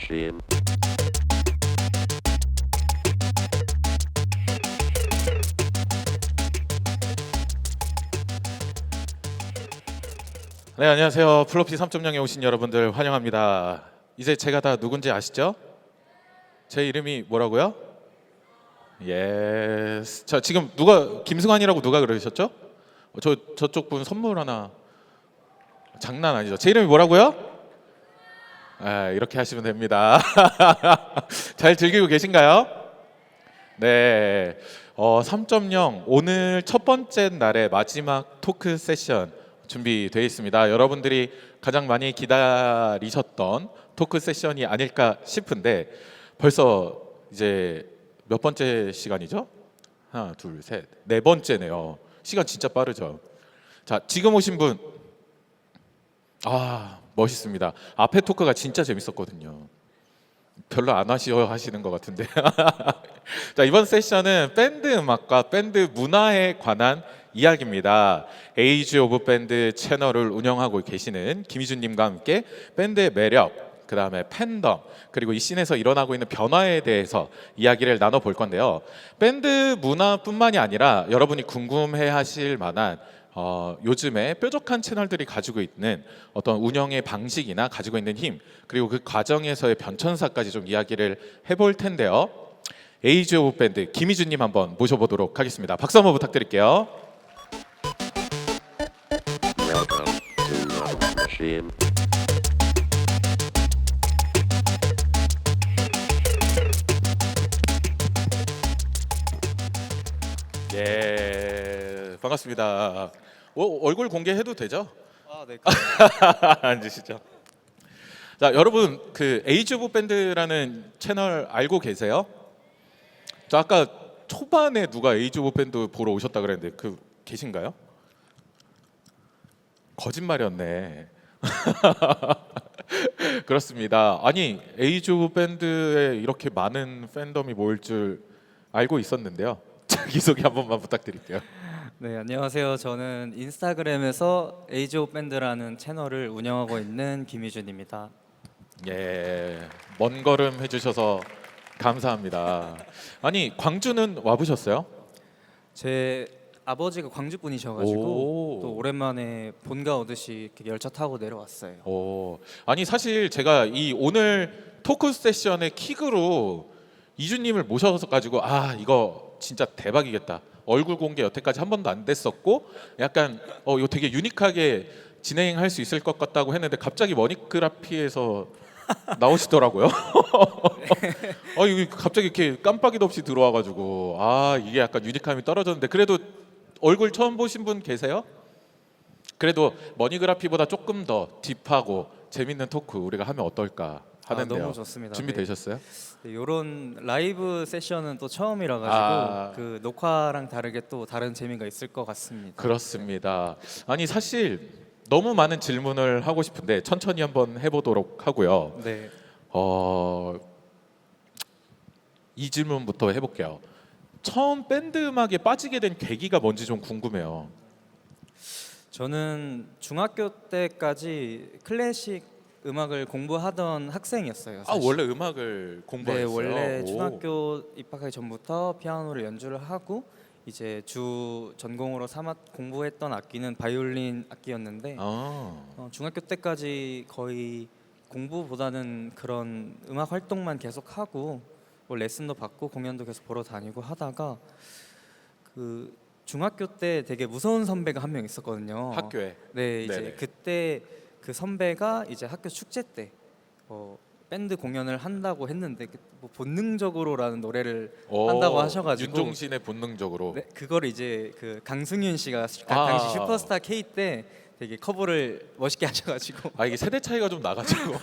machine. 네, 안녕하세요. 플로피 3.0에 오신 여러분들 환영합니다. 이제 제가 다 누군지 아시죠? 제 이름이 뭐라고요? 예스. 자, 지금 누가 김승환이라고 누가 그러셨죠? 저쪽 분 선물 하나. 장난 아니죠? 제 이름이 뭐라고요? 아, 이렇게 하시면 됩니다. 잘 즐기고 계신가요? 네. 3.0 오늘 첫 번째 날의 마지막 토크 세션 준비되어 있습니다. 여러분들이 가장 많이 기다리셨던 토크 세션이 아닐까 싶은데 벌써 이제 몇 번째 시간이죠? 하나, 둘, 셋, 네 번째네요. 시간 진짜 빠르죠? 자, 지금 오신 분, 멋있습니다. 앞에 토크가 진짜 재밌었거든요. 별로 안 하시는 것 같은데. 자, 이번 세션은 밴드 음악과 밴드 문화에 관한 이야기입니다. 에이지 오브 밴드 채널을 운영하고 계시는 김희준님과 함께 밴드의 매력, 그 다음에 팬덤, 그리고 이 씬에서 일어나고 있는 변화에 대해서 이야기를 나눠볼 건데요. 밴드 문화뿐만이 아니라 여러분이 궁금해하실 만한 요즘에 뾰족한 채널들이 가지고 있는 어떤 운영의 방식이나 가지고 있는 힘, 그리고 그 과정에서의 변천사까지 좀 이야기를 해볼 텐데요. 에이지 오브 밴드 김희준님 한번 모셔보도록 하겠습니다. 박수 한번 부탁드릴게요. Welcome to Love Machine. 예, 반갑습니다. 얼굴 공개해도 되죠? 네. 앉으시죠. 자, 여러분 그 에이지 오브 밴드라는 채널 알고 계세요? 저 아까 초반에 누가 에이지 오브 밴드 보러 오셨다 그랬는데 그 계신가요? 거짓말이었네. 그렇습니다. 아니 에이지 오브 밴드에 이렇게 많은 팬덤이 모일 줄 알고 있었는데요. 자기소개 한 번만 부탁드릴게요. 네, 안녕하세요. 저는 인스타그램에서 에이지 오브 밴드라는 채널을 운영하고 있는 김희준입니다. 예, 먼 걸음 해주셔서 감사합니다. 아니 광주는 와보셨어요? 제 아버지가 광주 분이셔가지고 오. 또 오랜만에 본가 오듯이 이렇게 열차 타고 내려왔어요. 아니 사실 제가 이 오늘 토크 세션의 킥으로 이준님을 모셔서 가지고 이거 진짜 대박이겠다. 얼굴 공개 여태까지 한 번도 안 됐었고 약간 이거 되게 유니크하게 진행할 수 있을 것 같다고 했는데 갑자기 머니그라피에서 나오시더라고요. 이거 갑자기 이렇게 깜빡이도 없이 들어와가지고 이게 약간 유니크함이 떨어졌는데 그래도 얼굴 처음 보신 분 계세요? 그래도 머니그라피보다 조금 더 딥하고 재밌는 토크 우리가 하면 어떨까 하는데요. 너무 좋습니다. 준비되셨어요? 네, 이런 라이브 세션은 또 처음이라 가지고 그 녹화랑 다르게 또 다른 재미가 있을 것 같습니다. 그렇습니다. 아니 사실 너무 많은 질문을 하고 싶은데 천천히 한번 해보도록 하고요. 네. 이 질문부터 해볼게요. 처음 밴드 음악에 빠지게 된 계기가 뭔지 좀 궁금해요. 저는 중학교 때까지 클래식 음악을 공부하던 학생이었어요. 사실. 원래 음악을 네, 공부했어요? 원래 오. 중학교 입학하기 전부터 피아노를 연주를 하고 이제 주 전공으로 삼아 공부했던 악기는 바이올린 악기였는데 중학교 때까지 거의 공부보다는 그런 음악 활동만 계속 하고 뭐 레슨도 받고 공연도 계속 보러 다니고 하다가 그 중학교 때 되게 무서운 선배가 한 명 있었거든요. 학교에. 네, 이제 네네. 그때 그 선배가 이제 학교 축제 때 밴드 공연을 한다고 했는데 뭐 본능적으로라는 노래를 한다고 하셔가지고 윤종신의 본능적으로. 네, 그거를 이제 그 강승윤 씨가 당시 슈퍼스타 K 때 되게 커버를 멋있게 하셔가지고 이게 세대 차이가 좀 나가지고.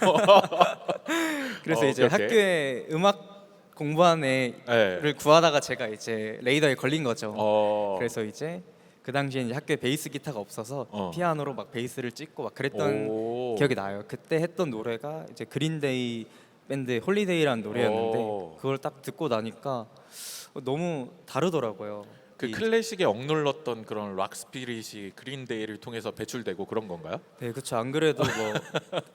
그래서 이제 오케이. 학교에 음악 공부한 애를 네. 구하다가 제가 이제 레이더에 걸린 거죠. 그래서 그래서 이제 그 당시에 이제 학교에 베이스 기타가 없어서 피아노로 막 베이스를 찍고 막 그랬던 기억이 나요. 그때 했던 노래가 이제 그린데이 밴드의 홀리데이라는 노래였는데 그걸 딱 듣고 나니까 너무 다르더라고요. 그 클래식에 억눌렀던 그런 락 스피릿이 그린데이를 통해서 배출되고 그런 건가요? 네, 그렇죠. 안 그래도 뭐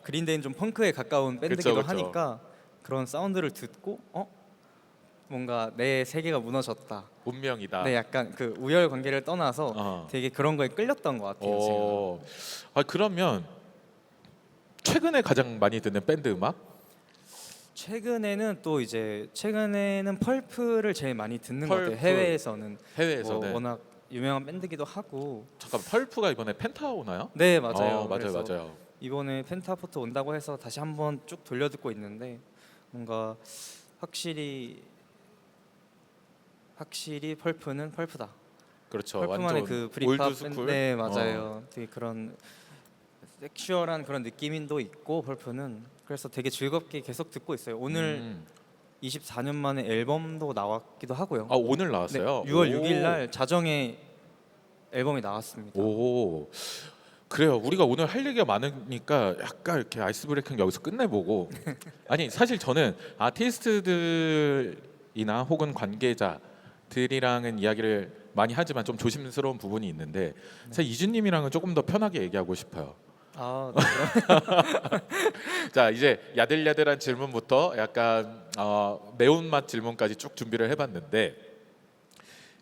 그린데이는 좀 펑크에 가까운 밴드기도 그쵸. 하니까 그런 사운드를 듣고 뭔가 내 세계가 무너졌다. 운명이다. 네, 약간 그 우열 관계를 떠나서 되게 그런 거에 끌렸던 것 같아요. 제가. 그러면 최근에 가장 많이 듣는 밴드 음악? 최근에는 또 이제 최근에는 펄프를 제일 많이 듣는 것 같아요. 펄프. 해외에서는 해외에서는 뭐 워낙 유명한 밴드기도 하고. 잠깐 펄프가 이번에 펜타 오나요? 네, 맞아요. 맞아요, 그래서 맞아요. 이번에 펜타포트 온다고 해서 다시 한번 쭉 돌려 듣고 있는데 뭔가 확실히 펄프는 펄프다. 그렇죠. 펄프만의 완전 그 브릿팝 올드 밴드, 스쿨. 네, 맞아요. 되게 그런 섹슈얼한 그런 느낌도 있고 펄프는 그래서 되게 즐겁게 계속 듣고 있어요. 오늘 24년 만에 앨범도 나왔기도 하고요. 오늘 네, 나왔어요. 6월 6일 날 자정에 앨범이 나왔습니다. 오. 그래요. 우리가 오늘 할 얘기가 많으니까 약간 이렇게 아이스 브레이킹 여기서 끝내보고 아니 사실 저는 아티스트들이나 혹은 관계자들이랑은 이야기를 많이 하지만 좀 조심스러운 부분이 있는데 사실 이준님이랑은 조금 더 편하게 얘기하고 싶어요. 네, 자 이제 야들야들한 질문부터 약간 매운맛 질문까지 쭉 준비를 해봤는데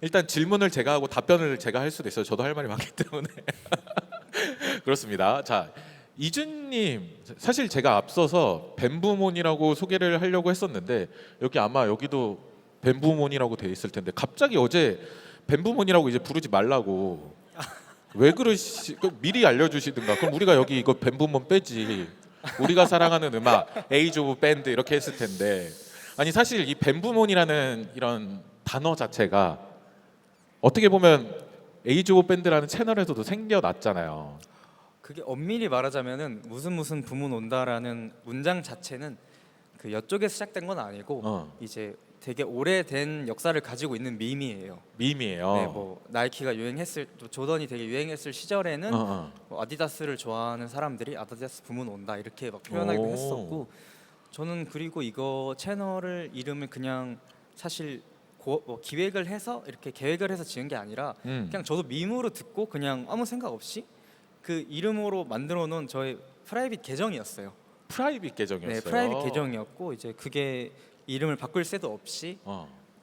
일단 질문을 제가 하고 답변을 제가 할 수도 있어요. 저도 할 말이 많기 때문에 그렇습니다. 자 이준님 사실 제가 앞서서 뱀부몬이라고 소개를 하려고 했었는데 여기도 뱀부몬이라고 돼 있을 텐데 갑자기 어제 뱀부몬이라고 이제 부르지 말라고 왜 미리 알려주시든가. 그럼 우리가 여기 이거 뱀부몬 빼지. 우리가 사랑하는 음악 에이즈 오브 밴드 이렇게 했을 텐데 아니 사실 이 뱀부몬이라는 이런 단어 자체가 어떻게 보면 에이즈 오브 밴드라는 채널에서도 생겨났잖아요. 그게 엄밀히 말하자면은 무슨 부문 온다라는 문장 자체는 그 여쪽에서 시작된 건 아니고 이제 되게 오래된 역사를 가지고 있는 밈이에요. 밈이에요. 네, 뭐 나이키가 유행했을 또 조던이 되게 유행했을 시절에는 뭐 아디다스를 좋아하는 사람들이 아디다스 부문 온다 이렇게 막 표현하기도 했었고 저는 그리고 이거 채널을 이름을 그냥 사실 뭐 기획을 해서 이렇게 계획을 해서 지은 게 아니라 그냥 저도 밈으로 듣고 그냥 아무 생각 없이 그 이름으로 만들어 놓은 저의 프라이빗 계정이었어요. 프라이빗 계정이었어요. 네, 프라이빗 계정이었고 이제 그게 이름을 바꿀 새도 없이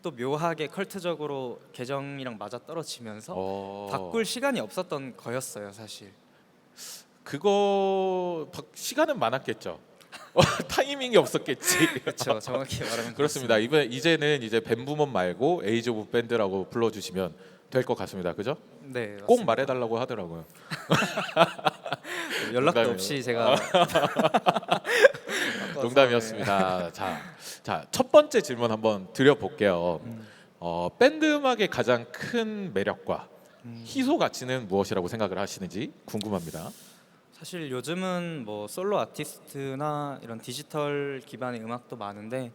또 묘하게 컬트적으로 계정이랑 맞아 떨어지면서 바꿀 시간이 없었던 거였어요, 사실. 그거 시간은 많았겠죠. 타이밍이 없었겠지. 그렇죠, 정확히 말하면 그렇습니다. 이제는 이제 뱀부몬 말고 에이즈 오브 밴드라고 불러주시면 될 것 같습니다. 그죠? 네, 맞습니다. 꼭 말해달라고 하더라고요. 연락도 농담이에요. 없이 제가 농담이었습니다. 자, 첫 번째 질문 한번 드려볼게요. 밴드 음악의 가장 큰 매력과 희소 가치는 무엇이라고 생각을 하시는지 궁금합니다. 사실 요즘은 뭐 솔로 아티스트나 이런 디지털 기반의 음악도 많은데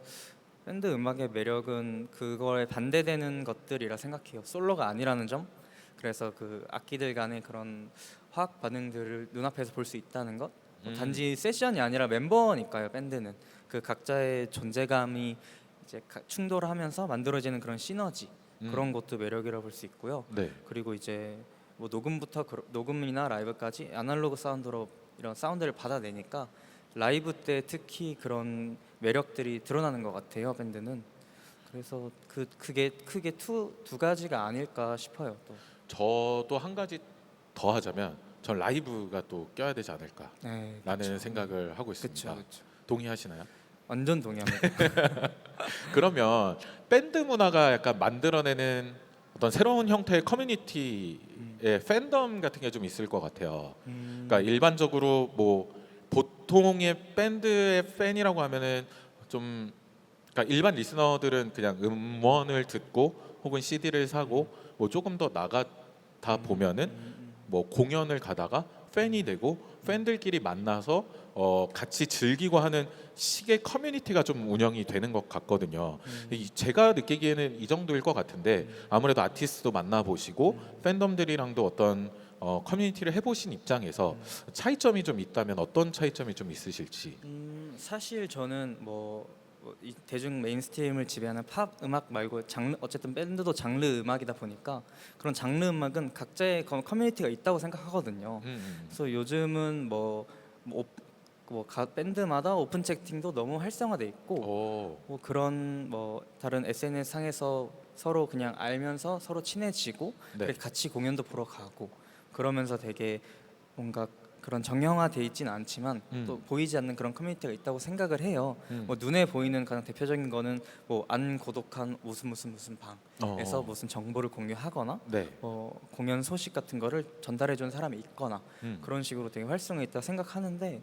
밴드 음악의 매력은 그거에 반대되는 것들이라 생각해요. 솔로가 아니라는 점. 그래서 그 악기들 간의 그런 화학 반응들을 눈앞에서 볼 수 있다는 것. 뭐 단지 세션이 아니라 멤버니까요. 밴드는 그 각자의 존재감이 이제 충돌하면서 만들어지는 그런 시너지 그런 것도 매력이라고 볼 수 있고요. 네. 그리고 이제 뭐 녹음이나 라이브까지 아날로그 사운드로 이런 사운드를 받아내니까 라이브 때 특히 그런 매력들이 드러나는 것 같아요. 밴드는. 그래서 그게 크게 두 가지가 아닐까 싶어요. 또. 저도 한 가지 더 하자면 전 라이브가 또 껴야 되지 않을까라는 네, 그쵸. 생각을 하고 있습니다. 그쵸. 동의하시나요? 완전 동의합니다. 그러면 밴드 문화가 약간 만들어내는 어떤 새로운 형태의 커뮤니티의 팬덤 같은 게 좀 있을 것 같아요. 그러니까 일반적으로 뭐 보통의 밴드의 팬이라고 하면은 좀 그러니까 일반 리스너들은 그냥 음원을 듣고 혹은 CD를 사고 뭐 조금 더 나가다 보면은 뭐 공연을 가다가 팬이 되고 팬들끼리 만나서 같이 즐기고 하는 식의 커뮤니티가 좀 운영이 되는 것 같거든요. 제가 느끼기에는 이 정도일 것 같은데 아무래도 아티스트도 만나보시고 팬덤들이랑도 어떤 커뮤니티를 해보신 입장에서 차이점이 좀 있다면 어떤 차이점이 좀 있으실지. 사실 저는 이 대중 메인스트림을 지배하는 팝 음악 말고 어쨌든 밴드도 장르 음악이다 보니까 그런 장르 음악은 각자의 커뮤니티가 있다고 생각하거든요. 그래서 요즘은 밴드마다 오픈 채팅도 너무 활성화돼 있고 오. 뭐 그런 뭐 다른 SNS 상에서 서로 그냥 알면서 서로 친해지고 네. 그렇게 같이 공연도 보러 가고 그러면서 되게 뭔가 그런 정형화돼 있지는 않지만 또 보이지 않는 그런 커뮤니티가 있다고 생각을 해요. 뭐 눈에 보이는 가장 대표적인 거는 뭐 안 고독한 무슨 방에서 무슨 정보를 공유하거나 네. 공연 소식 같은 거를 전달해 준 사람이 있거나 그런 식으로 되게 활성화 있다 생각하는데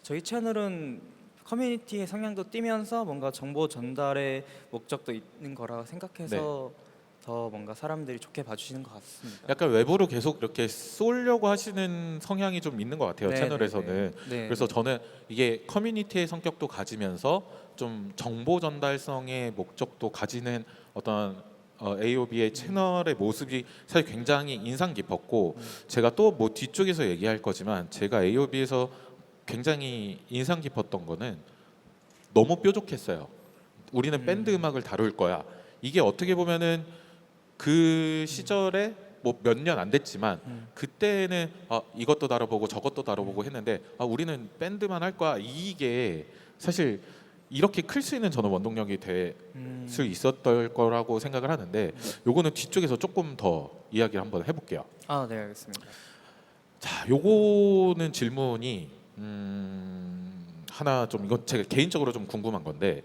저희 채널은 커뮤니티의 성향도 띠면서 뭔가 정보 전달의 목적도 있는 거라 생각해서 더 뭔가 사람들이 좋게 봐주시는 것 같습니다. 약간 외부로 계속 이렇게 쏠려고 하시는 성향이 좀 있는 것 같아요. 네, 채널에서는. 네. 그래서 저는 이게 커뮤니티의 성격도 가지면서 좀 정보 전달성의 목적도 가지는 어떤 AOB의 채널의 모습이 사실 굉장히 인상 깊었고 제가 또 뭐 뒤쪽에서 얘기할 거지만 제가 AOB에서 굉장히 인상 깊었던 거는 너무 뾰족했어요. 우리는 밴드 음악을 다룰 거야. 이게 어떻게 보면은 그 시절에 뭐 몇 년 안 됐지만 그때는 이것도 다뤄보고 저것도 다뤄보고 했는데 우리는 밴드만 할 거야. 이게 사실 이렇게 클 수 있는 저는 원동력이 될 수 있었던 거라고 생각을 하는데 요거는 뒤쪽에서 조금 더 이야기를 한번 해볼게요. 네, 알겠습니다. 자, 요거는 질문이 하나 좀 이건 제가 개인적으로 좀 궁금한 건데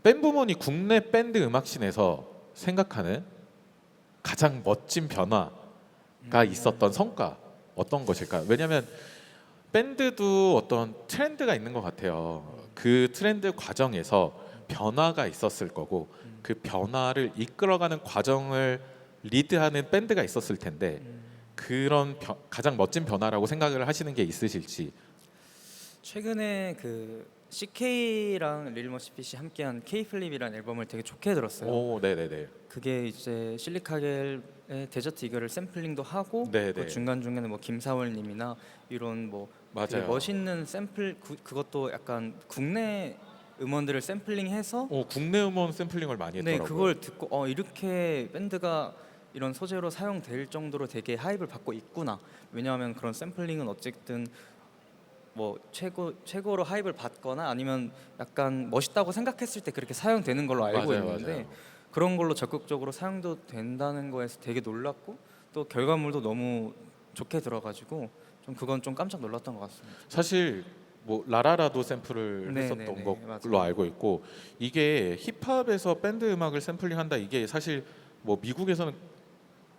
밴부먼이 국내 밴드 음악씬에서 생각하는 가장 멋진 변화가 있었던 성과 어떤 것일까요? 왜냐하면 밴드도 어떤 트렌드가 있는 것 같아요. 그 트렌드 과정에서 변화가 있었을 거고 그 변화를 이끌어가는 과정을 리드하는 밴드가 있었을 텐데 그런 가장 멋진 변화라고 생각을 하시는 게 있으실지. 최근에 그 CK랑 릴머시핏이 함께한 K-플립이라는 앨범을 되게 좋게 들었어요. 오, 네네네. 그게 이제 실리카겔의 데저트 이글을 샘플링도 하고 네네. 그 중간 중간에 뭐 김사월님이나 이런 뭐 되게 맞아요. 멋있는 샘플 그것도 약간 국내 음원들을 샘플링해서 국내 음원 샘플링을 많이 네 했더라고요. 그걸 듣고 이렇게 밴드가 이런 소재로 사용될 정도로 되게 하이프를 받고 있구나. 왜냐하면 그런 샘플링은 어쨌든 뭐 최고로 하이프를 받거나 아니면 약간 멋있다고 생각했을 때 그렇게 사용되는 걸로 알고 맞아요, 있는데 맞아요. 그런 걸로 적극적으로 사용도 된다는 거에서 되게 놀랐고 또 결과물도 너무 좋게 들어가지고 좀 그건 좀 깜짝 놀랐던 것 같습니다. 사실 뭐 라라라도 샘플을 네, 했었던 네, 네, 걸로 맞아요. 알고 있고 이게 힙합에서 밴드 음악을 샘플링한다 이게 사실 뭐 미국에서는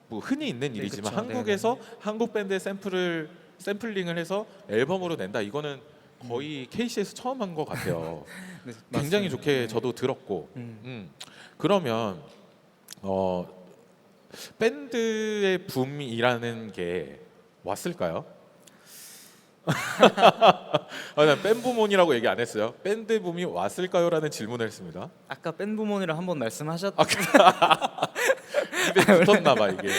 뭐 흔히 있는 네, 일이지만 그쵸. 한국에서 한국 밴드의 샘플링을 해서 앨범으로 낸다 이거는 거의 KC에서 처음 한 것 같아요. 네, 굉장히 맞습니다. 좋게 네. 저도 들었고 그러면 밴드의 붐이라는 게 왔을까요? 난 밴부몬이라고 얘기 안 했어요. 밴드 붐이 왔을까요?라는 질문을 했습니다. 아까 밴부몬이랑 한번 말씀하셨. 입에 붙었나 봐 이게.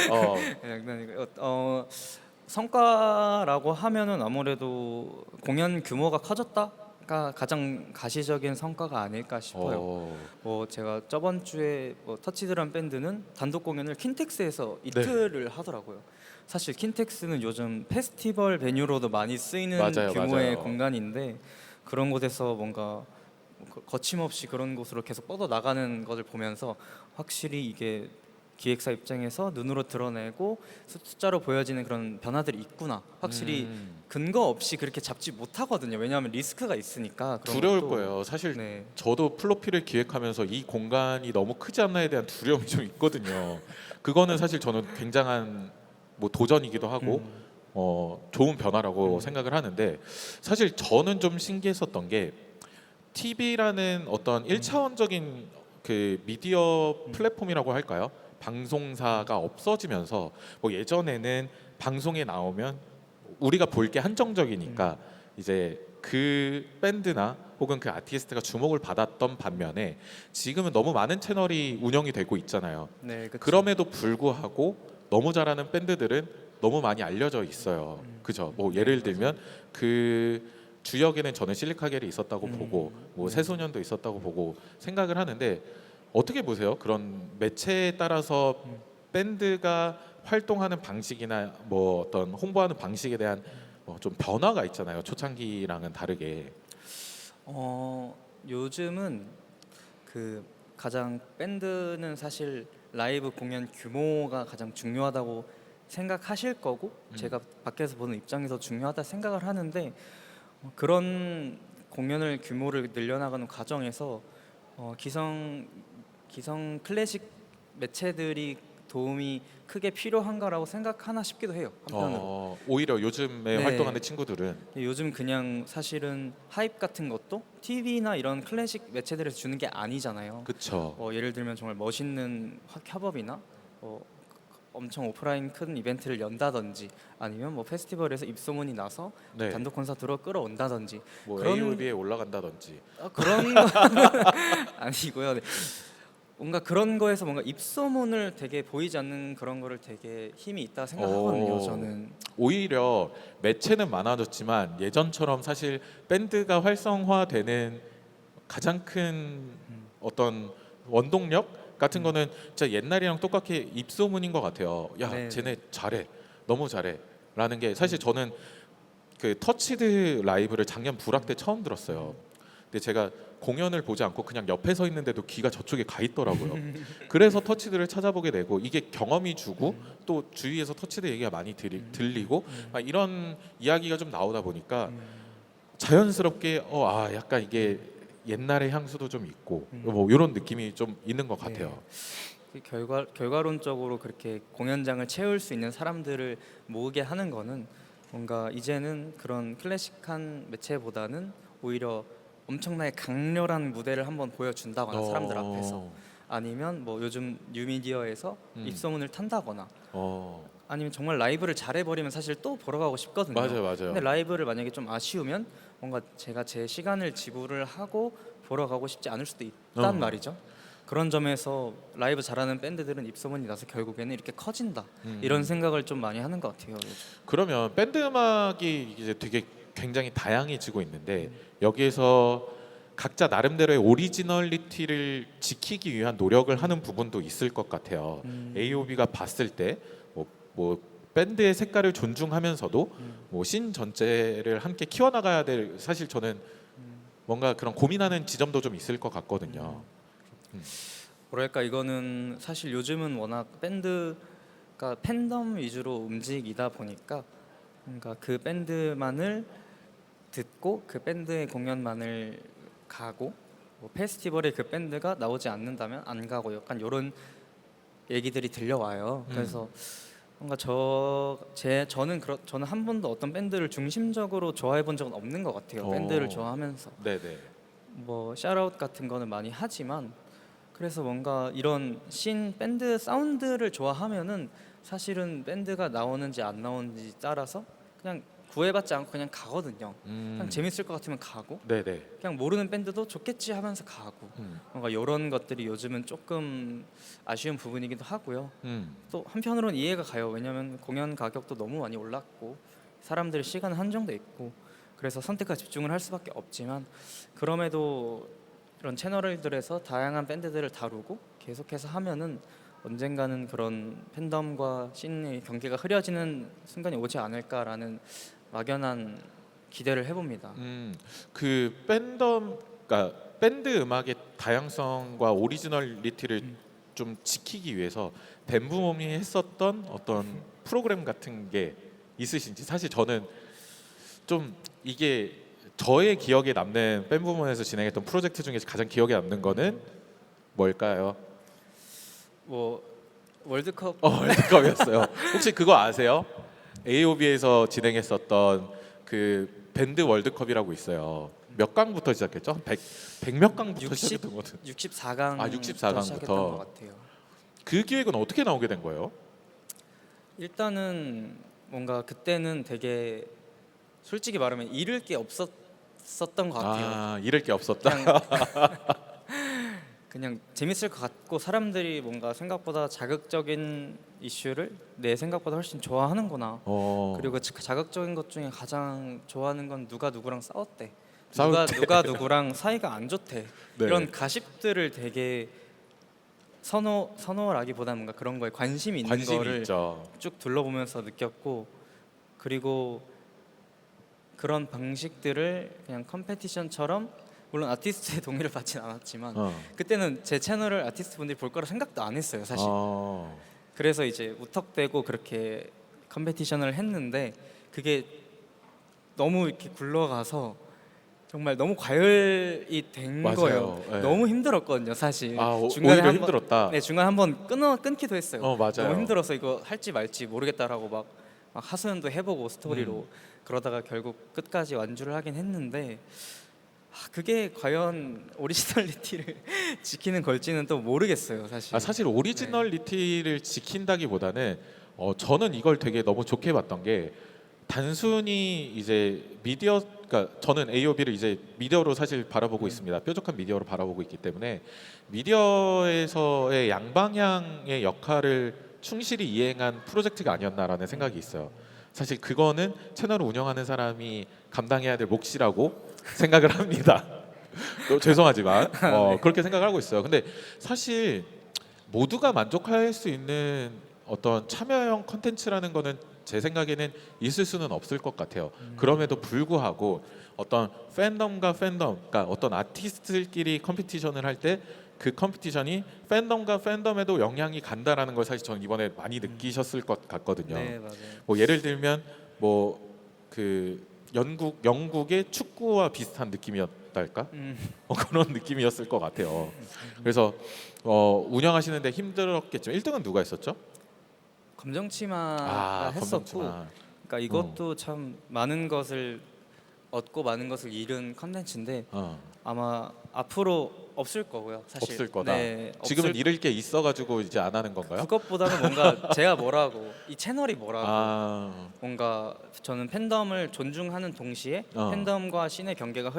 성과라고 하면은 아무래도 공연 규모가 커졌다가 가장 가시적인 성과가 아닐까 싶어요. 뭐 제가 저번 주에 뭐 터치드럼 밴드는 단독 공연을 킨텍스에서 이틀을 하더라고요. 사실 킨텍스는 요즘 페스티벌 베뉴로도 많이 쓰이는 맞아요, 규모의 맞아요. 공간인데 그런 곳에서 뭔가 거침없이 그런 곳으로 계속 뻗어 나가는 것을 보면서 확실히 이게 기획사 입장에서 눈으로 드러내고 숫자로 보여지는 그런 변화들이 있구나. 확실히 근거 없이 그렇게 잡지 못하거든요. 왜냐하면 리스크가 있으니까. 그런 두려울 것도. 거예요. 사실 네. 저도 플로피를 기획하면서 이 공간이 너무 크지 않나에 대한 두려움이 좀 있거든요. 그거는 사실 저는 굉장한 뭐 도전이기도 하고 좋은 변화라고 생각을 하는데 사실 저는 좀 신기했었던 게 TV라는 어떤 1차원적인 그 미디어 플랫폼이라고 할까요? 방송사가 없어지면서 뭐 예전에는 방송에 나오면 우리가 볼 게 한정적이니까 이제 그 밴드나 혹은 그 아티스트가 주목을 받았던 반면에 지금은 너무 많은 채널이 운영이 되고 있잖아요. 네, 그쵸. 그럼에도 불구하고 너무 잘하는 밴드들은 너무 많이 알려져 있어요. 그죠? 뭐 예를 들면 그 주역에는 저는 실리카겔이 있었다고 보고 뭐 새소년도 있었다고 보고 생각을 하는데 어떻게 보세요? 그런 매체에 따라서 밴드가 활동하는 방식이나 뭐 어떤 홍보하는 방식에 대한 좀 변화가 있잖아요. 초창기랑은 다르게. 요즘은 그 가장 밴드는 사실 라이브 공연 규모가 가장 중요하다고 생각하실 거고 제가 밖에서 보는 입장에서 중요하다 생각을 하는데 그런 공연을 규모를 늘려나가는 과정에서 기성 클래식 매체들이 도움이 크게 필요한가라고 생각하나 싶기도 해요. 한편으로. 오히려 요즘에 네. 활동하는 친구들은 요즘 그냥 사실은 하이프 같은 것도 TV나 이런 클래식 매체들에서 주는 게 아니잖아요. 그쵸. 예를 들면 정말 멋있는 협업이나 엄청 오프라인 큰 이벤트를 연다든지 아니면 뭐 페스티벌에서 입소문이 나서 네. 단독 콘서트로 끌어온다든지 뭐 그런 AOB에 올라간다든지. 그런 거는 아니고요. 네. 뭔가 그런 거에서 뭔가 입소문을 되게 보이지 않는 그런 거를 되게 힘이 있다 생각하거든요. 오. 저는. 오히려 매체는 많아졌지만 예전처럼 사실 밴드가 활성화되는 가장 큰 어떤 원동력 같은 거는 진짜 옛날이랑 똑같이 입소문인 것 같아요. 야, 네, 쟤네 네. 잘해, 너무 잘해. 라는 게 사실 저는 그 터치드 라이브를 작년 불악 때 처음 들었어요. 근데 제가 공연을 보지 않고 그냥 옆에 서 있는데도 귀가 저쪽에 가 있더라고요. 그래서 터치드를 찾아보게 되고 이게 경험이 주고 또 주위에서 터치드 얘기가 많이 들리고 이런 이야기가 좀 나오다 보니까 자연스럽게 약간 이게 옛날의 향수도 좀 있고 뭐 이런 느낌이 좀 있는 것 같아요. 그 결과론적으로 그렇게 공연장을 채울 수 있는 사람들을 모으게 하는 거는 뭔가 이제는 그런 클래식한 매체보다는 오히려 엄청나게 강렬한 무대를 한번 보여준다거나 사람들 앞에서 아니면 뭐 요즘 뉴미디어에서 입소문을 탄다거나 어, 아니면 정말 라이브를 잘해버리면 사실 또 보러 가고 싶거든요. 맞아요, 맞아요. 근데 라이브를 만약에 좀 아쉬우면 뭔가 제가 제 시간을 지불을 하고 보러 가고 싶지 않을 수도 있단 어. 말이죠. 그런 점에서 라이브 잘하는 밴드들은 입소문이 나서 결국에는 이렇게 커진다 음. 이런 생각을 좀 많이 하는 것 같아요. 요즘. 그러면 밴드 음악이 이제 되게 굉장히 다양해지고 있는데 여기에서 각자 나름대로의 오리지널리티를 지키기 위한 노력을 하는 부분도 있을 것 같아요. AOB가 봤을 때 뭐 밴드의 색깔을 존중하면서도 뭐 씬 전체를 함께 키워나가야 될 사실 저는 뭔가 그런 고민하는 지점도 좀 있을 것 같거든요. 뭐랄까 이거는 사실 요즘은 워낙 밴드가 팬덤 위주로 움직이다 보니까 뭔가 그 밴드만을 듣고 그 밴드의 공연만을 가고 뭐 페스티벌에 그 밴드가 나오지 않는다면 안 가고 약간 이런 얘기들이 들려와요. 그래서 뭔가 저는 한 번도 어떤 밴드를 중심적으로 좋아해 본 적은 없는 것 같아요. 밴드를 좋아하면서 네네. 뭐 샤라웃 같은 거는 많이 하지만 그래서 뭔가 이런 신 밴드 사운드를 좋아하면은 사실은 밴드가 나오는지 안 나오는지 따라서 그냥 구애받지 않고 그냥 가거든요. 그냥 재밌을 것 같으면 가고 네네. 그냥 모르는 밴드도 좋겠지 하면서 가고 뭔가 이런 것들이 요즘은 조금 아쉬운 부분이기도 하고요. 또 한편으로는 이해가 가요. 왜냐하면 공연 가격도 너무 많이 올랐고 사람들의 시간은 한정돼 있고 그래서 선택과 집중을 할 수밖에 없지만 그럼에도 이런 채널들에서 다양한 밴드들을 다루고 계속해서 하면은 언젠가는 그런 팬덤과 씬의 경계가 흐려지는 순간이 오지 않을까라는 막연한 기대를 해봅니다. 그 그러니까 밴드 음악의 다양성과 오리지널리티를 좀 지키기 위해서 댄부mom이 했었던 어떤 프로그램 같은 게 있으신지 사실 저는 좀 이게 저의 기억에 남는 댄부mom에서 진행했던 프로젝트 중에 가장 기억에 남는 거는 뭘까요? 뭐 월드컵 월드컵이었어요. 혹시 그거 아세요? AOB에서 진행했었던 그 밴드 월드컵이라고 있어요. 몇 강부터 시작했죠? 한 100몇 강부터 시작했던 것 같은. 64강 64 시작했던 강부터. 것 같아요. 그 기획은 어떻게 나오게 된 거예요? 일단은 뭔가 그때는 되게 솔직히 말하면 잃을 게 없었던 것 같아요. 잃을 게 없었다. 그냥 재밌을 것 같고 사람들이 뭔가 생각보다 자극적인 이슈를 내 생각보다 훨씬 좋아하는구나. 그리고 그 자극적인 것 중에 가장 좋아하는 건 누가 누구랑 싸웠대. 싸울 때. 누가 누구랑 사이가 안 좋대. 네. 이런 가십들을 되게 선호라기보다는 뭔가 그런 거에 관심이 있는 관심이 거를 있죠. 쭉 둘러보면서 느꼈고 그리고 그런 방식들을 그냥 컴페티션처럼 물론 아티스트의 동의를 받진 않았지만 그때는 제 채널을 아티스트 분들이 볼 거라 생각도 안 했어요 사실. 그래서 이제 무턱대고 그렇게 컴페티션을 했는데 그게 너무 이렇게 굴러가서 정말 너무 과열이 된 맞아요. 거예요. 네. 너무 힘들었거든요 사실. 오히려 힘들었다. 네, 중간에 한번 끊기도 했어요. 맞아요. 너무 힘들어서 이거 할지 말지 모르겠다라고 막 하소연도 해보고 스토리로 그러다가 결국 끝까지 완주를 하긴 했는데 그게 과연 오리지널리티를 지키는 걸지는 또 모르겠어요 사실. 사실 오리지널리티를 지킨다기보다는 저는 이걸 되게 너무 좋게 봤던 게 단순히 이제 미디어, 그러니까 저는 AOB를 이제 미디어로 사실 바라보고 있습니다. 뾰족한 미디어로 바라보고 있기 때문에 미디어에서의 양방향의 역할을 충실히 이행한 프로젝트가 아니었나라는 생각이 있어요. 사실 그거는 채널을 운영하는 사람이 감당해야 될 몫이라고 생각을 합니다. 죄송하지만 그렇게 생각을 하고 있어요. 근데 사실 모두가 만족할 수 있는 어떤 참여형 컨텐츠라는 거는 제 생각에는 있을 수는 없을 것 같아요. 그럼에도 불구하고 어떤 팬덤과 팬덤, 그러니까 어떤 아티스트들끼리 컴피티션을 할 때 그 컴피티션이 팬덤과 팬덤에도 영향이 간다라는 걸 사실 저는 이번에 많이 느끼셨을 것 같거든요. 네, 맞아요. 뭐 예를 들면 뭐 그 영국의 축구와 비슷한 느낌이었달까? 그런 느낌이었을 것 같아요. 그래서 운영하시는데 힘들었겠죠. 1등은 누가 했었죠? 검정치마가 했었고, 검정치마. 그러니까 이것도 참 많은 것을 얻고 많은 것을 잃은 컨텐츠인데 아마 앞으로 없을 거고요. 사실 없을 거다. 네, 지금은 잃을 게 있어가지고 이제 안 하는 건가요? 그것보다는 뭔가 제가 뭐라고 이 채널이 뭐라고 뭔가 저는 팬덤을 존중하는 동시에 팬덤과 신의 경계가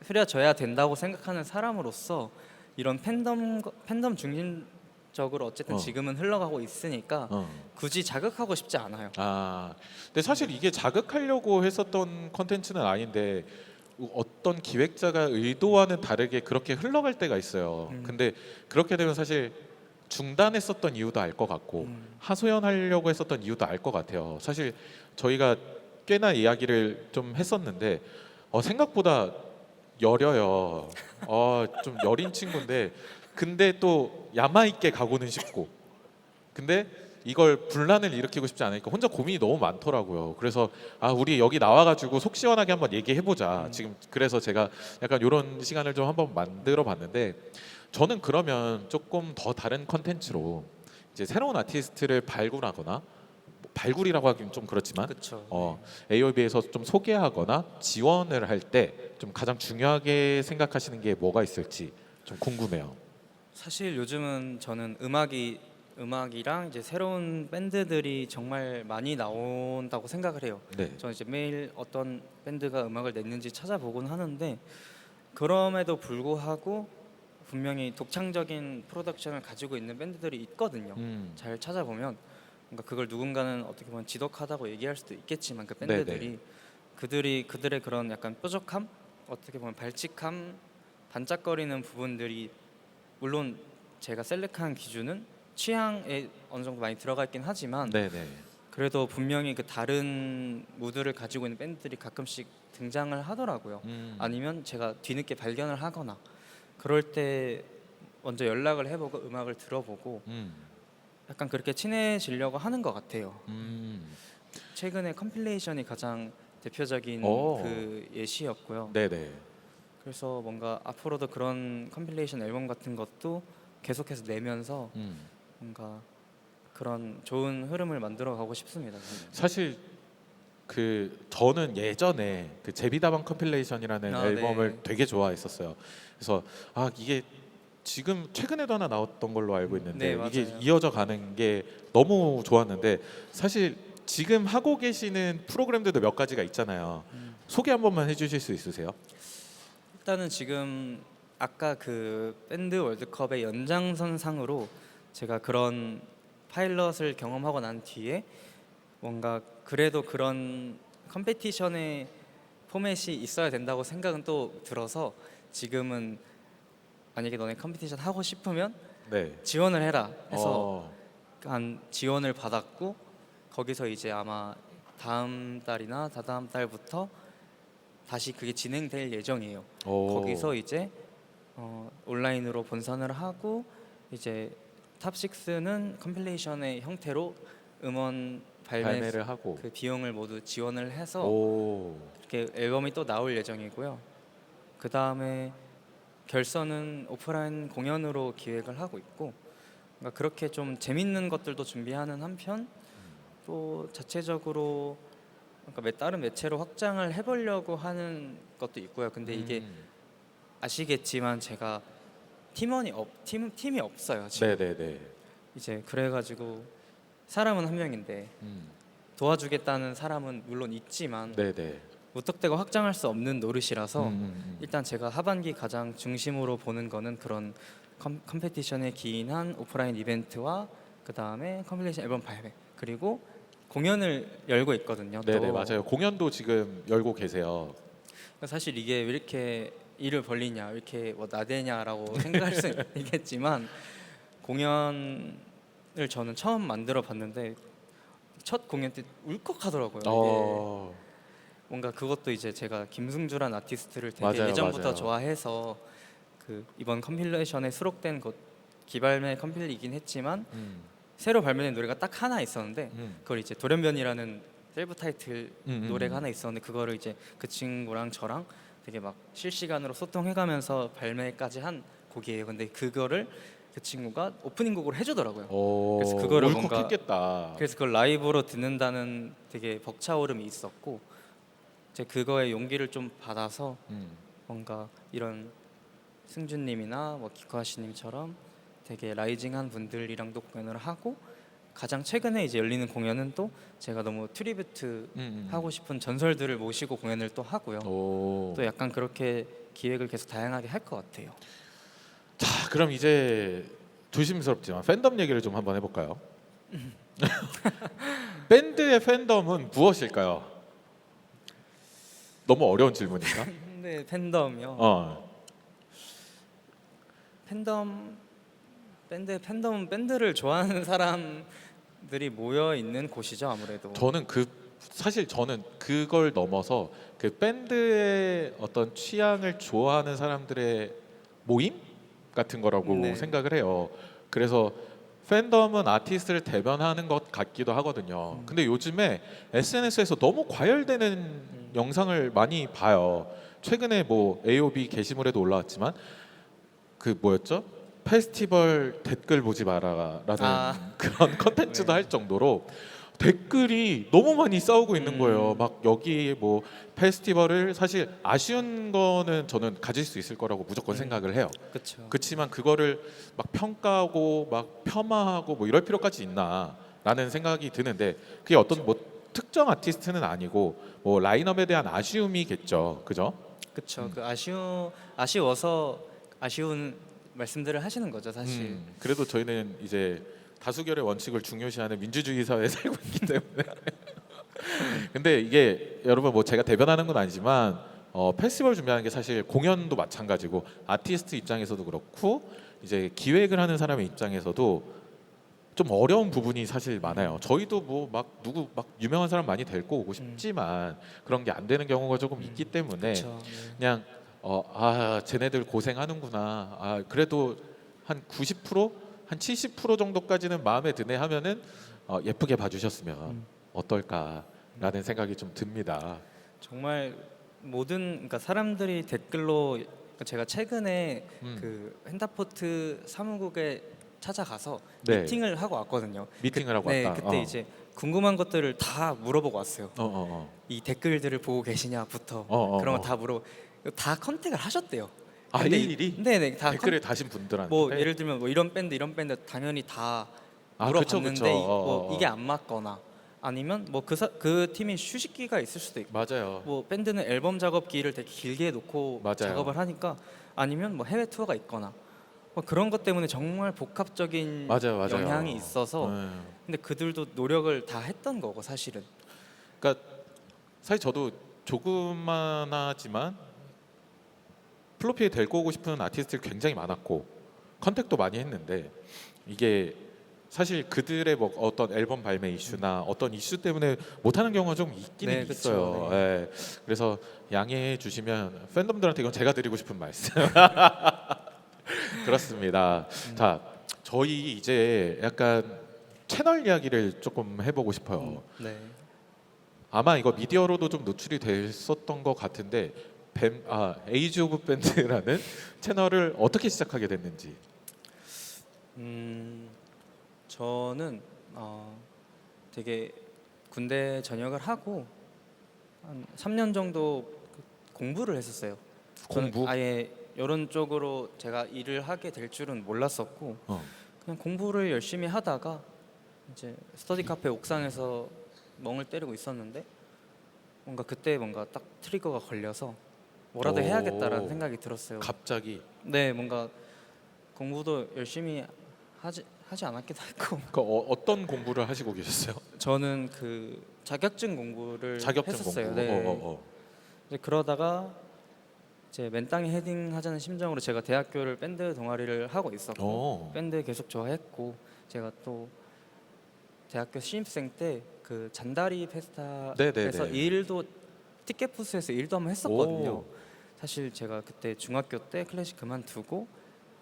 흐려져야 된다고 생각하는 사람으로서 이런 팬덤 중심적으로 어쨌든 지금은 흘러가고 있으니까 굳이 자극하고 싶지 않아요. 근데 사실 이게 자극하려고 했었던 컨텐츠는 아닌데 어떤 기획자가 의도와는 다르게 그렇게 흘러갈 때가 있어요. 근데 그렇게 되면 사실 중단했었던 이유도 알 것 같고 하소연하려고 했었던 이유도 알 것 같아요. 사실 저희가 꽤나 이야기를 좀 했었는데 생각보다 여려요. 좀 여린 친구인데 근데 또 야마 있게 가고는 싶고 근데 이걸 분란을 일으키고 싶지 않으니까 혼자 고민이 너무 많더라고요. 그래서 우리 여기 나와가지고 속 시원하게 한번 얘기해보자. 지금 그래서 제가 약간 이런 시간을 좀 한번 만들어봤는데 저는 그러면 조금 더 다른 컨텐츠로 이제 새로운 아티스트를 발굴하거나 발굴이라고 하기는 좀 그렇지만 그렇죠. AOB에서 좀 소개하거나 지원을 할 때 좀 가장 중요하게 생각하시는 게 뭐가 있을지 좀 궁금해요. 사실 요즘은 저는 음악이랑 이제 새로운 밴드들이 정말 많이 나온다고 생각을 해요. 네. 저는 이제 매일 어떤 밴드가 음악을 냈는지 찾아보곤 하는데 그럼에도 불구하고 분명히 독창적인 프로덕션을 가지고 있는 밴드들이 있거든요. 잘 찾아보면 뭔가 그걸 누군가는 어떻게 보면 지독하다고 얘기할 수도 있겠지만 그 밴드들이 그들의 그런 약간 뾰족함, 어떻게 보면 발칙함, 반짝거리는 부분들이 물론 제가 셀렉한 기준은 취향에 어느 정도 많이 들어가 있긴 하지만 그래도 분명히 그 다른 무드를 가지고 있는 밴드들이 가끔씩 등장을 하더라고요. 아니면 제가 뒤늦게 발견을 하거나 그럴 때 먼저 연락을 해보고 음악을 들어보고 약간 그렇게 친해지려고 하는 것 같아요. 최근에 컴필레이션이 가장 대표적인 그 예시였고요. 네네. 그래서 뭔가 앞으로도 그런 컴필레이션 앨범 같은 것도 계속해서 내면서 뭔가 그런 좋은 흐름을 만들어 가고 싶습니다. 사실 저는 예전에 그 제비다방 컴필레이션이라는 앨범을 되게 좋아했었어요. 그래서 이게 지금 최근에도 하나 나왔던 걸로 알고 있는데 이게 이어져 가는 게 너무 좋았는데 사실 지금 하고 계시는 프로그램들도 몇 가지가 있잖아요. 소개 한 번만 해주실 수 있으세요? 일단은 지금 아까 그 밴드 월드컵의 연장선상으로 제가 그런 파일럿을 경험하고 난 뒤에 뭔가 그래도 그런 컴페티션의 포맷이 있어야 된다고 생각은 또 들어서 지금은 만약에 너네 컴페티션 하고 싶으면 지원을 해라 해서 한 지원을 받았고 거기서 이제 아마 다음 달이나 다다음 달부터 다시 그게 진행될 예정이에요. 오. 거기서 이제 온라인으로 본선을 하고 이제 탑6는 컴필레이션의 형태로 음원 발매를 하고. 그 비용을 모두 지원을 해서 오. 이렇게 앨범이 또 나올 예정이고요. 그 다음에 결선은 오프라인 공연으로 기획을 하고 있고, 그러니까 그렇게 좀 재밌는 것들도 준비하는 한편 또 자체적으로 그러니까 다른 매체로 확장을 해보려고 하는 것도 있고요. 근데 이게 아시겠지만 제가 팀이 없어요 지금. 네네네. 이제 그래가지고 사람은 한 명인데 도와주겠다는 사람은 물론 있지만 네네. 무턱대고 확장할 수 없는 노릇이라서 음. 일단 제가 하반기 가장 중심으로 보는 거는 그런 컴페티션에 기인한 오프라인 이벤트와 그 다음에 컴필레이션 앨범 발매 그리고 공연을 열고 있거든요. 네네 또. 맞아요. 공연도 지금 열고 계세요. 사실 이게 왜 이렇게 일을 벌리냐, 왜 이렇게 뭐 나대냐라고 생각할 수 있겠지만 공연을 저는 처음 만들어 봤는데 첫 공연 때 울컥하더라고요. 이게. 뭔가 그것도 이제 제가 김승주란 아티스트를 되게 맞아요, 예전부터 맞아요. 좋아해서 그 이번 컴필레이션에 수록된 것 기발매 컴필이긴 했지만 새로 발매된 노래가 딱 하나 있었는데 그걸 이제 돌연변이라는 셀프 타이틀 노래가 하나 있었는데 그거를 이제 그 친구랑 저랑 되게 막 실시간으로 소통해가면서 발매까지 한 곡이에요. 근데 그거를 그 친구가 오프닝 곡으로 해주더라고요. 그래서 그거를 뭔가 울컥했겠다. 그래서 그걸 라이브로 듣는다는 되게 벅차오름이 있었고 이제 그거에 용기를 좀 받아서 뭔가 이런 승준님이나 뭐 기쿠아시님처럼 되게 라이징한 분들이랑도 공연을 하고 가장 최근에 이제 열리는 공연은 또 제가 너무 트리뷰트 하고 싶은 전설들을 모시고 공연을 또 하고요. 오. 또 약간 그렇게 기획을 계속 다양하게 할 것 같아요. 자, 그럼 이제 조심스럽지만 팬덤 얘기를 좀 한번 해볼까요? 밴드의 팬덤은 무엇일까요? 너무 어려운 질문인가? 근데 팬덤이요. 팬덤은 밴드를 좋아하는 사람들이 모여 있는 곳이죠 아무래도. 사실 저는 그걸 넘어서 그 밴드의 어떤 취향을 좋아하는 사람들의 모임 같은 거라고 네. 생각을 해요. 그래서 팬덤은 아티스트를 대변하는 것 같기도 하거든요. 근데 요즘에 SNS에서 너무 과열되는 영상을 많이 봐요. 최근에 뭐 AOB 게시물에도 올라왔지만 그 뭐였죠? 페스티벌 댓글 보지 마라라는 그런 컨텐츠도 네. 할 정도로 댓글이 너무 많이 싸우고 있는 거예요. 막 여기 뭐 페스티벌을 사실 아쉬운 거는 저는 가질 수 있을 거라고 무조건 생각을 해요. 그렇죠. 그렇지만 그거를 막 평가하고 막 폄하하고 뭐 이럴 필요까지 있나라는 생각이 드는데 그게 어떤 뭐 특정 아티스트는 아니고 뭐 라인업에 대한 아쉬움이겠죠. 그죠? 그렇죠. 그 아쉬워서 아쉬운 말씀들을 하시는 거죠 사실. 그래도 저희는 이제 다수결의 원칙을 중요시하는 민주주의 사회에 살고 있기 때문에 근데 이게 여러분 뭐 제가 대변하는 건 아니지만 페스티벌 준비하는 게 사실 공연도 마찬가지고 아티스트 입장에서도 그렇고 이제 기획을 하는 사람의 입장에서도 좀 어려운 부분이 사실 많아요. 저희도 뭐 막 누구 막 유명한 사람 많이 데리고 오고 싶지만 그런 게 안 되는 경우가 조금 있기 때문에 그쵸, 네. 그냥 쟤네들 고생하는구나. 그래도 한 90%, 한 70% 정도까지는 마음에 드네 하면은 예쁘게 봐주셨으면 어떨까라는 생각이 좀 듭니다. 정말 그러니까 사람들이 댓글로 그러니까 제가 최근에 그 펜타포트 사무국에 찾아가서 네. 미팅을 하고 왔거든요. 미팅을 하고 네, 왔다. 그때 이제 궁금한 것들을 다 물어보고 왔어요. 어. 이 댓글들을 보고 계시냐부터 그런 거 다 다 컨택을 하셨대요. 근데 일일이 네네 다 댓글을 다신 분들한테 뭐 예를 들면 뭐 이런 밴드 당연히 다 물어봤는데 그쵸. 뭐 이게 안 맞거나 아니면 뭐 그 팀이 휴식기가 있을 수도 있고 맞아요. 뭐 밴드는 앨범 작업기를 되게 길게 놓고 맞아요. 작업을 하니까 아니면 뭐 해외 투어가 있거나 뭐 그런 것 때문에 정말 복합적인 맞아요. 영향이 있어서 네. 근데 그들도 노력을 다 했던 거고 사실은. 그러니까 사실 저도 조그만하지만 플로피에 데리고 오고 싶은 아티스트를 굉장히 많았고 컨택도 많이 했는데 이게 사실 그들의 뭐 어떤 앨범 발매 이슈나 어떤 이슈 때문에 못하는 경우가 좀 있기는 네, 그쵸. 있어요. 네. 예. 그래서 양해해 주시면 팬덤들한테 이건 제가 드리고 싶은 말씀. 그렇습니다. 자, 저희 이제 약간 채널 이야기를 조금 해보고 싶어요. 네. 아마 이거 미디어로도 좀 노출이 됐었던 것 같은데 에이지 오브 밴드라는 채널을 어떻게 시작하게 됐는지. 저는 되게 군대 전역을 하고 한 3년 정도 공부를 했었어요. 저는 공부? 아예 이런 쪽으로 제가 일을 하게 될 줄은 몰랐었고 어. 그냥 공부를 열심히 하다가 이제 스터디 카페 옥상에서 멍을 때리고 있었는데 뭔가 그때 뭔가 딱 트리거가 걸려서 뭐라도 오. 해야겠다라는 생각이 들었어요. 갑자기 네, 뭔가 공부도 열심히 하지 않았기도 했고 어떤 공부를 하시고 계셨어요? 저는 그 자격증 공부를 자격증 했었어요. 공부. 네. 이제 그러다가 이제 맨땅에 헤딩하자는 심정으로 제가 대학교를 밴드 동아리를 하고 있었고 오. 밴드 계속 좋아했고 제가 또 대학교 신입생 때 그 잔다리 페스타에서 네네네. 일도 티켓 부스에서 일도 한번 했었거든요. 오. 사실 제가 그때 중학교 때 클래식 그만두고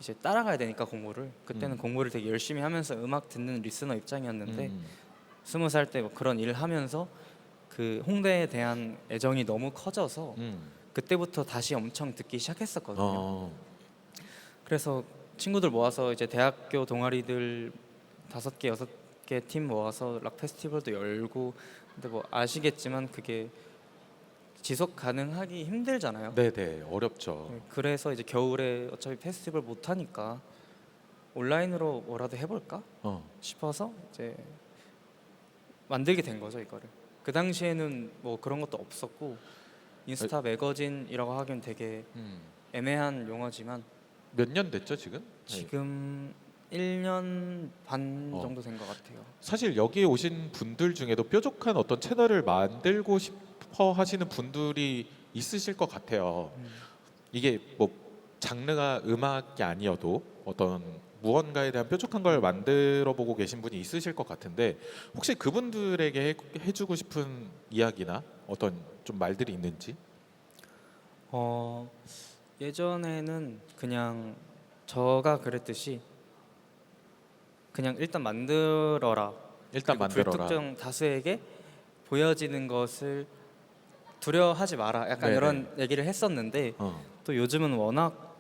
이제 따라가야 되니까 공부를 그때는 공부를 되게 열심히 하면서 음악 듣는 리스너 입장이었는데 20살 때 뭐 그런 일을 하면서 그 홍대에 대한 애정이 너무 커져서 그때부터 다시 엄청 듣기 시작했었거든요. 그래서 친구들 모아서 이제 대학교 동아리들 5개, 6개 팀 모아서 락 페스티벌도 열고 근데 뭐 아시겠지만 그게 지속 가능하기 힘들잖아요. 네네, 어렵죠. 네, 그래서 이제 겨울에 어차피 페스티벌 못 하니까 온라인으로 뭐라도 해볼까 싶어서 이제 만들게 된 거죠 이거를. 그 당시에는 뭐 그런 것도 없었고 인스타 매거진이라고 하기엔 되게 애매한 용어지만 몇 년 됐죠 지금? 지금 1년 반 정도 된 것 같아요. 사실 여기에 오신 분들 중에도 뾰족한 어떤 채널을 만들고 싶어 하시는 분들이 있으실 것 같아요. 이게 뭐 장르가 음악이 아니어도 어떤 무언가에 대한 뾰족한 걸 만들어 보고 계신 분이 있으실 것 같은데 혹시 그분들에게 해주고 싶은 이야기나 어떤 좀 말들이 있는지? 예전에는 그냥 저가 그랬듯이 그냥 일단 만들어라. 일단 그리고 만들어라. 불특정 다수에게 보여지는 것을 두려워하지 마라. 약간 네네. 이런 얘기를 했었는데 또 요즘은 워낙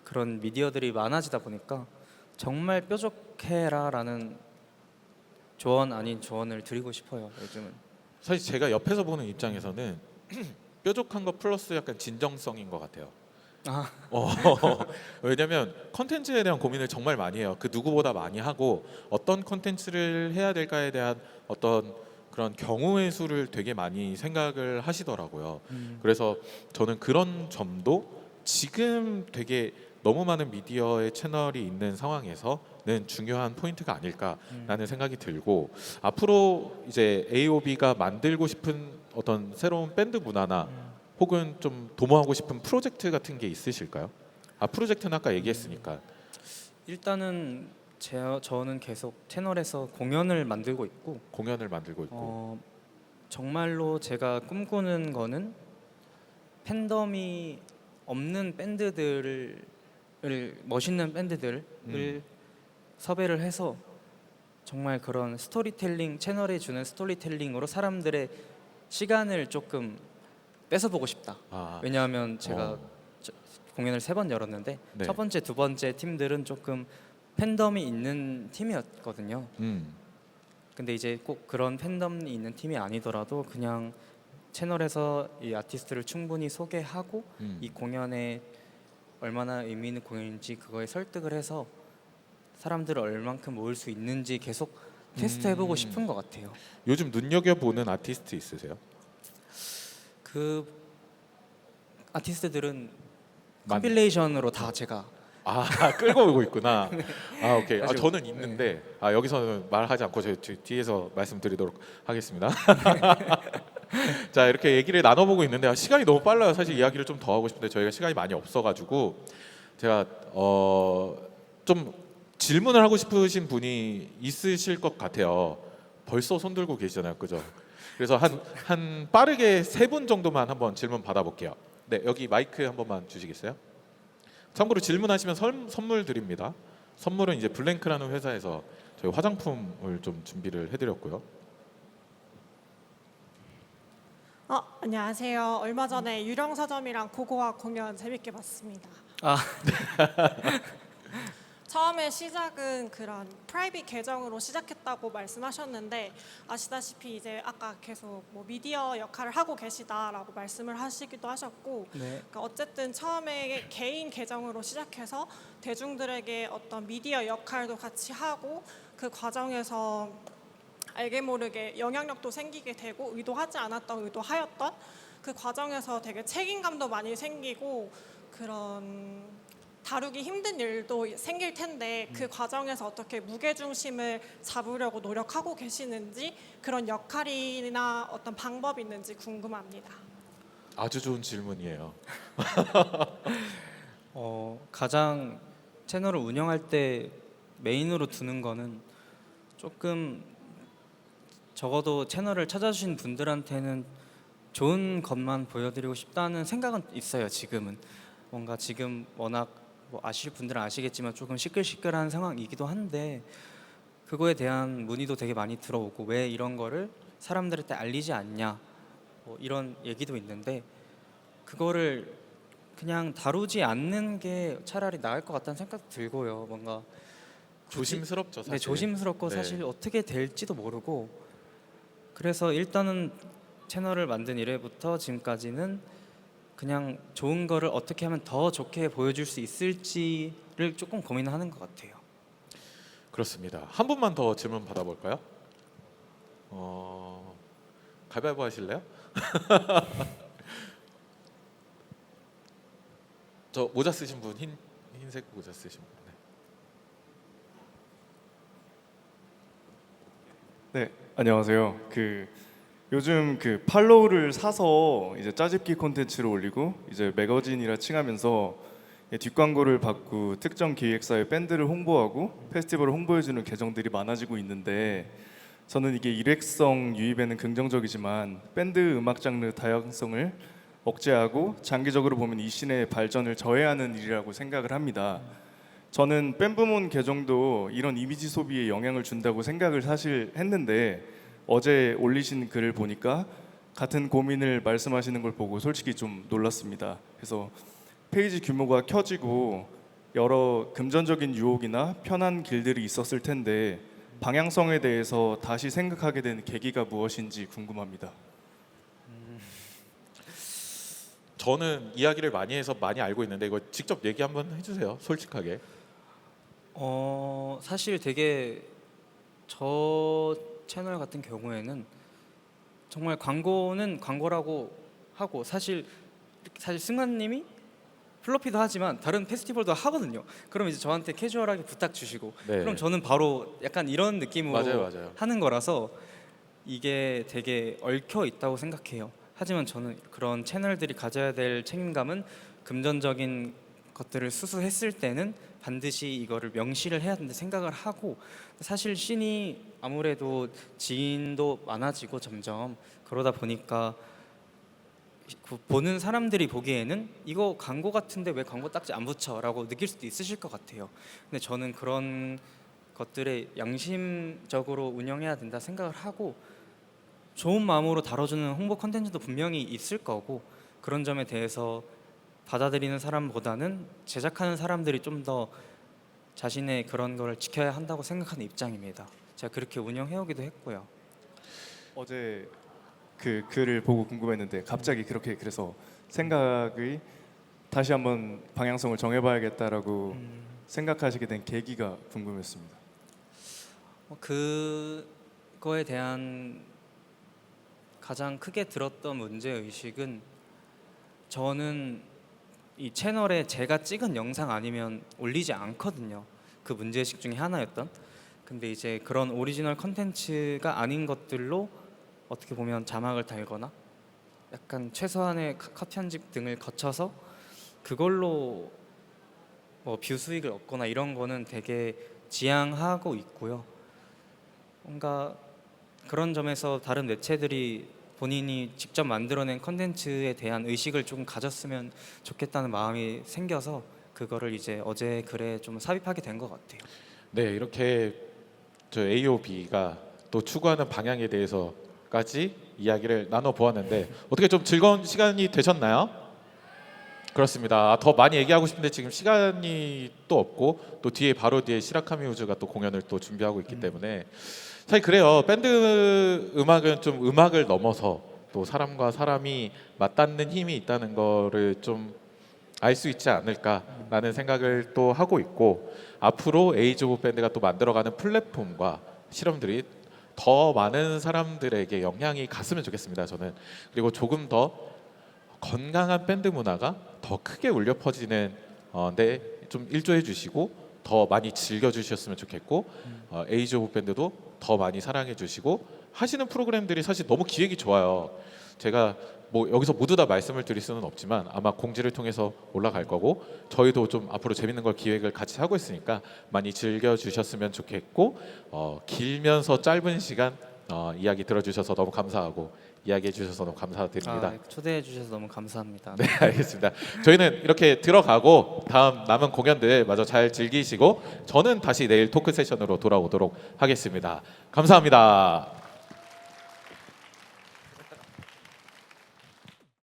그런 미디어들이 많아지다 보니까 정말 뾰족해라라는 조언 아닌 조언을 드리고 싶어요. 요즘은. 사실 제가 옆에서 보는 입장에서는 뾰족한 거 플러스 약간 진정성인 것 같아요. 왜냐면 컨텐츠에 대한 고민을 정말 많이 해요. 그 누구보다 많이 하고 어떤 컨텐츠를 해야 될까에 대한 어떤 그런 경우의 수를 되게 많이 생각을 하시더라고요. 그래서 저는 그런 점도 지금 되게 너무 많은 미디어의 채널이 있는 상황에서는 중요한 포인트가 아닐까라는 생각이 들고 앞으로 이제 AOB가 만들고 싶은 어떤 새로운 밴드 문화나 혹은 좀 도모하고 싶은 프로젝트 같은 게 있으실까요? 프로젝트는 아까 얘기했으니까. 일단은 저는 계속 채널에서 공연을 만들고 있고 공연을 만들고 있고. 정말로 제가 꿈꾸는 거는 팬덤이 없는 밴드들을 멋있는 밴드들을 섭외를 해서 정말 그런 스토리텔링 채널에 주는 스토리텔링으로 사람들의 시간을 조금 뺏어보고 싶다. 왜냐하면 제가 공연을 3번 열었는데 네. 첫 번째, 두 번째 팀들은 조금 팬덤이 있는 팀이었거든요. 근데 이제 꼭 그런 팬덤이 있는 팀이 아니더라도 그냥 채널에서 이 아티스트를 충분히 소개하고 이 공연에 얼마나 의미 있는 공연인지 그거에 설득을 해서 사람들을 얼만큼 모을 수 있는지 계속 테스트해보고 싶은 것 같아요. 요즘 눈여겨보는 아티스트 있으세요? 그 아티스트들은 컴필레이션으로 다 제가 끌고 오고 있구나. 오케이. 사실- 저는 있는데 여기서는 말하지 않고 저 뒤에서 말씀드리도록 하겠습니다. 자, 이렇게 얘기를 나눠보고 있는데 시간이 너무 빨라요. 사실 이야기를 좀 더 하고 싶은데 저희가 시간이 많이 없어가지고 제가 좀 질문을 하고 싶으신 분이 있으실 것 같아요. 벌써 손 들고 계시잖아요, 그죠? 그래서 한 빠르게 3분 정도만 한번 질문 받아볼게요. 네, 여기 마이크 한 번만 주시겠어요? 참고로 질문하시면 선물 드립니다. 선물은 이제 블랭크라는 회사에서 저희 화장품을 좀 준비를 해드렸고요. 안녕하세요. 얼마 전에 유령 서점이랑 고고학 공연 재밌게 봤습니다. 아, 처음에 시작은 그런 프라이빗 계정으로 시작했다고 말씀하셨는데 아시다시피 이제 아까 계속 뭐 미디어 역할을 하고 계시다라고 말씀을 하시기도 하셨고 네. 그러니까 어쨌든 처음에 개인 계정으로 시작해서 대중들에게 어떤 미디어 역할도 같이 하고 그 과정에서 알게 모르게 영향력도 생기게 되고 의도하지 않았던 의도하였던 그 과정에서 되게 책임감도 많이 생기고 그런 다루기 힘든 일도 생길 텐데 그 과정에서 어떻게 무게중심을 잡으려고 노력하고 계시는지 그런 역할이나 어떤 방법이 있는지 궁금합니다. 아주 좋은 질문이에요. 가장 채널을 운영할 때 메인으로 두는 거는 조금 적어도 채널을 찾아주신 분들한테는 좋은 것만 보여드리고 싶다는 생각은 있어요. 지금은 뭔가 지금 워낙 뭐 아실 분들은 아시겠지만 조금 시끌시끌한 상황이기도 한데 그거에 대한 문의도 되게 많이 들어오고 왜 이런 거를 사람들한테 알리지 않냐 뭐 이런 얘기도 있는데 그거를 그냥 다루지 않는 게 차라리 나을 것 같다는 생각도 들고요. 뭔가 조심스럽죠, 사실. 네, 조심스럽고 네. 사실 어떻게 될지도 모르고 그래서 일단은 채널을 만든 이래부터 지금까지는 그냥 좋은 거를 어떻게 하면 더 좋게 보여줄 수 있을지를 조금 고민하는 것 같아요. 그렇습니다. 한 분만 더 질문 받아볼까요? 가위바위보 하실래요? 저 모자 쓰신 분, 흰색 모자 쓰신 분. 네. 네, 안녕하세요. 요즘 팔로우를 사서 이제 짜집기 콘텐츠를 올리고 이제 매거진이라 칭하면서 뒷광고를 받고 특정 기획사의 밴드를 홍보하고 페스티벌을 홍보해주는 계정들이 많아지고 있는데 저는 이게 일회성 유입에는 긍정적이지만 밴드 음악 장르 다양성을 억제하고 장기적으로 보면 이 씬의 발전을 저해하는 일이라고 생각을 합니다. 저는 밴 부문 계정도 이런 이미지 소비에 영향을 준다고 생각을 사실 했는데 어제 올리신 글을 보니까 같은 고민을 말씀하시는 걸 보고 솔직히 좀 놀랐습니다. 그래서 페이지 규모가 커지고 여러 금전적인 유혹이나 편한 길들이 있었을 텐데 방향성에 대해서 다시 생각하게 된 계기가 무엇인지 궁금합니다. 저는 이야기를 많이 해서 많이 알고 있는데 이거 직접 얘기 한번 해주세요. 솔직하게. 사실 되게 저 채널 같은 경우에는 정말 광고는 광고라고 하고 사실 승관님이 플로피도 하지만 다른 페스티벌도 하거든요. 그럼 이제 저한테 캐주얼하게 부탁 주시고 네. 그럼 저는 바로 약간 이런 느낌으로 맞아요. 하는 거라서 이게 되게 얽혀 있다고 생각해요. 하지만 저는 그런 채널들이 가져야 될 책임감은 금전적인 것들을 수수했을 때는 반드시 이거를 명시를 해야 된다 생각을 하고 사실 씬이 아무래도 지인도 많아지고 점점 그러다 보니까 보는 사람들이 보기에는 이거 광고 같은데 왜 광고 딱지 안 붙여라고 느낄 수도 있으실 것 같아요. 근데 저는 그런 것들에 양심적으로 운영해야 된다 생각을 하고 좋은 마음으로 다뤄주는 홍보 컨텐츠도 분명히 있을 거고 그런 점에 대해서 받아들이는 사람보다는 제작하는 사람들이 좀 더 자신의 그런 걸 지켜야 한다고 생각하는 입장입니다. 제가 그렇게 운영해오기도 했고요. 어제 그 글을 보고 궁금했는데 갑자기 그렇게 그래서 생각이 다시 한번 방향성을 정해봐야겠다라고 생각하시게 된 계기가 궁금했습니다. 그거에 대한 가장 크게 들었던 문제 의식은 저는 이 채널에 제가 찍은 영상 아니면 올리지 않거든요. 그 문제의식 중에 하나였던. 근데 이제 그런 오리지널 컨텐츠가 아닌 것들로 어떻게 보면 자막을 달거나 약간 최소한의 컷 편집 등을 거쳐서 그걸로 뭐 뷰 수익을 얻거나 이런 거는 되게 지향하고 있고요. 뭔가 그런 점에서 다른 매체들이 본인이 직접 만들어낸 컨텐츠에 대한 의식을 좀 가졌으면 좋겠다는 마음이 생겨서 그거를 이제 어제 글에 좀 삽입하게 된 것 같아요. 네, 이렇게 저 AOB가 또 추구하는 방향에 대해서까지 이야기를 나눠 보았는데 어떻게 좀 즐거운 시간이 되셨나요? 그렇습니다. 더 많이 얘기하고 싶은데 지금 시간이 또 없고 또 뒤에 바로 뒤에 시라카미 우즈가 또 공연을 또 준비하고 있기 때문에 사실 그래요. 밴드 음악은 좀 음악을 넘어서 또 사람과 사람이 맞닿는 힘이 있다는 거를 좀 알 수 있지 않을까라는 생각을 또 하고 있고 앞으로 에이즈 오브 밴드가 또 만들어가는 플랫폼과 실험들이 더 많은 사람들에게 영향이 갔으면 좋겠습니다. 저는 그리고 조금 더 건강한 밴드 문화가 더 크게 울려 퍼지는 데 좀 일조해 주시고 더 많이 즐겨 주셨으면 좋겠고 에이즈 오브 밴드도 더 많이 사랑해 주시고 하시는 프로그램들이 사실 너무 기획이 좋아요. 제가 뭐 여기서 모두 다 말씀을 드릴 수는 없지만 아마 공지를 통해서 올라갈 거고 저희도 좀 앞으로 재밌는 걸 기획을 같이 하고 있으니까 많이 즐겨 주셨으면 좋겠고 길면서 짧은 시간 이야기 들어주셔서 너무 감사하고 이야기해 주셔서 너무 감사드립니다. 초대해 주셔서 너무 감사합니다. 네, 알겠습니다. 저희는 이렇게 들어가고 다음 남은 공연들 마저 잘 즐기시고 저는 다시 내일 토크 세션으로 돌아오도록 하겠습니다. 감사합니다.